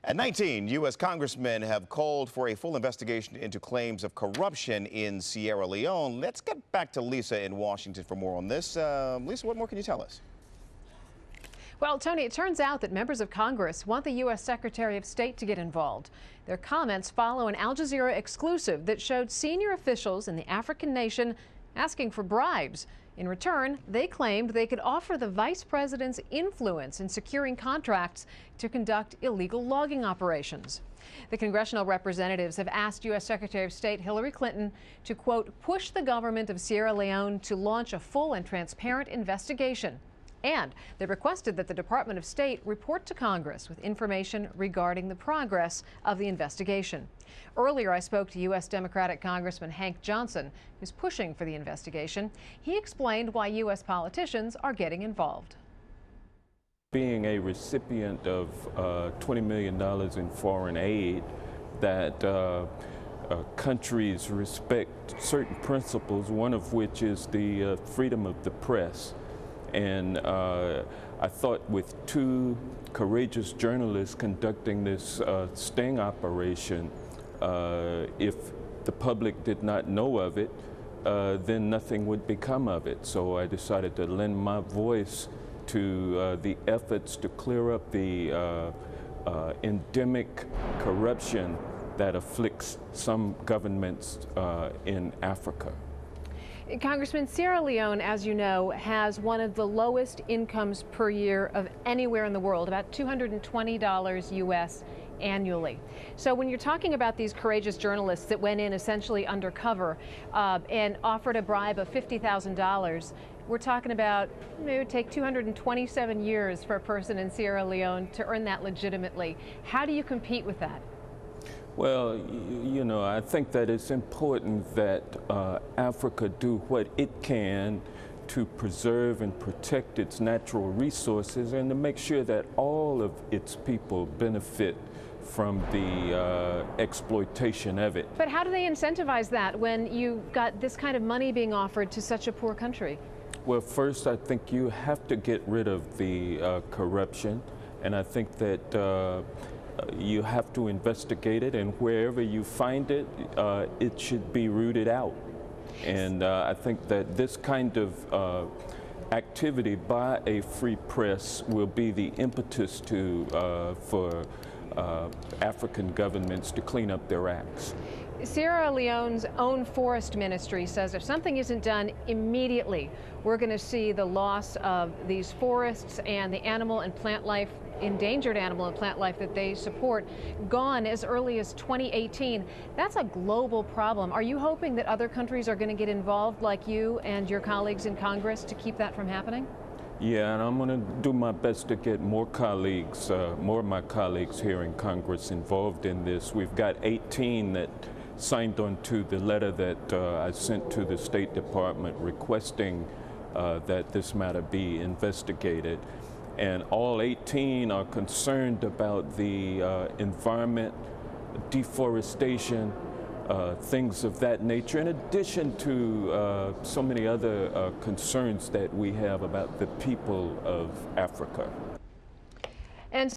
At 19, U.S. congressmen have called for a full investigation into claims of corruption in Sierra Leone. Let's get back to Lisa in Washington for more on this. Lisa, what more can you tell us? Well, Tony, it turns out that members of Congress want the U.S. Secretary of State to get involved. Their comments follow an Al Jazeera exclusive that showed senior officials in the African nation asking for bribes. In return, they claimed they could offer the vice president's influence in securing contracts to conduct illegal logging operations. The congressional representatives have asked U.S. Secretary of State Hillary Clinton to, quote, push the government of Sierra Leone to launch a full and transparent investigation. And they requested that the Department of State report to Congress with information regarding the progress of the investigation. Earlier, I spoke to U.S. Democratic Congressman Hank Johnson, who's pushing for the investigation. He explained why U.S. politicians are getting involved. Being a recipient of $20 million in foreign aid, that countries respect certain principles, one of which is the freedom of the press. And I thought with two courageous journalists conducting this sting operation, if the public did not know of it, then nothing would become of it. So I decided to lend my voice to the efforts to clear up the endemic corruption that afflicts some governments in Africa. Congressman, Sierra Leone, as you know, has one of the lowest incomes per year of anywhere in the world, about $220 U.S. annually. So when you're talking about these courageous journalists that went in essentially undercover and offered a bribe of $50,000, we're talking about it would take 227 years for a person in Sierra Leone to earn that legitimately. How do you compete with that? Well, you know, I think that it's important that Africa do what it can to preserve and protect its natural resources and to make sure that all of its people benefit from the exploitation of it. But how do they incentivize that when you've got this kind of money being offered to such a poor country? Well, first, I think you have to get rid of the corruption, and I think that you have to investigate it, and wherever you find it, it should be rooted out. And I think that this kind of activity by a free press will be the impetus for African governments to clean up their acts. Sierra Leone's own forest ministry says if something isn't done immediately, we're going to see the loss of these forests and the animal and plant life, endangered animal and plant life that they support, gone as early as 2018. That's a global problem. Are you hoping that other countries are going to get involved like you and your colleagues in Congress to keep that from happening? Yeah, and I'm going to do my best to get more colleagues, more of my colleagues here in Congress involved in this. We've got 18 that signed on to the letter that I sent to the State Department requesting that this matter be investigated. And all 18 are concerned about the environment, deforestation, things of that nature, in addition to so many other concerns that we have about the people of Africa. And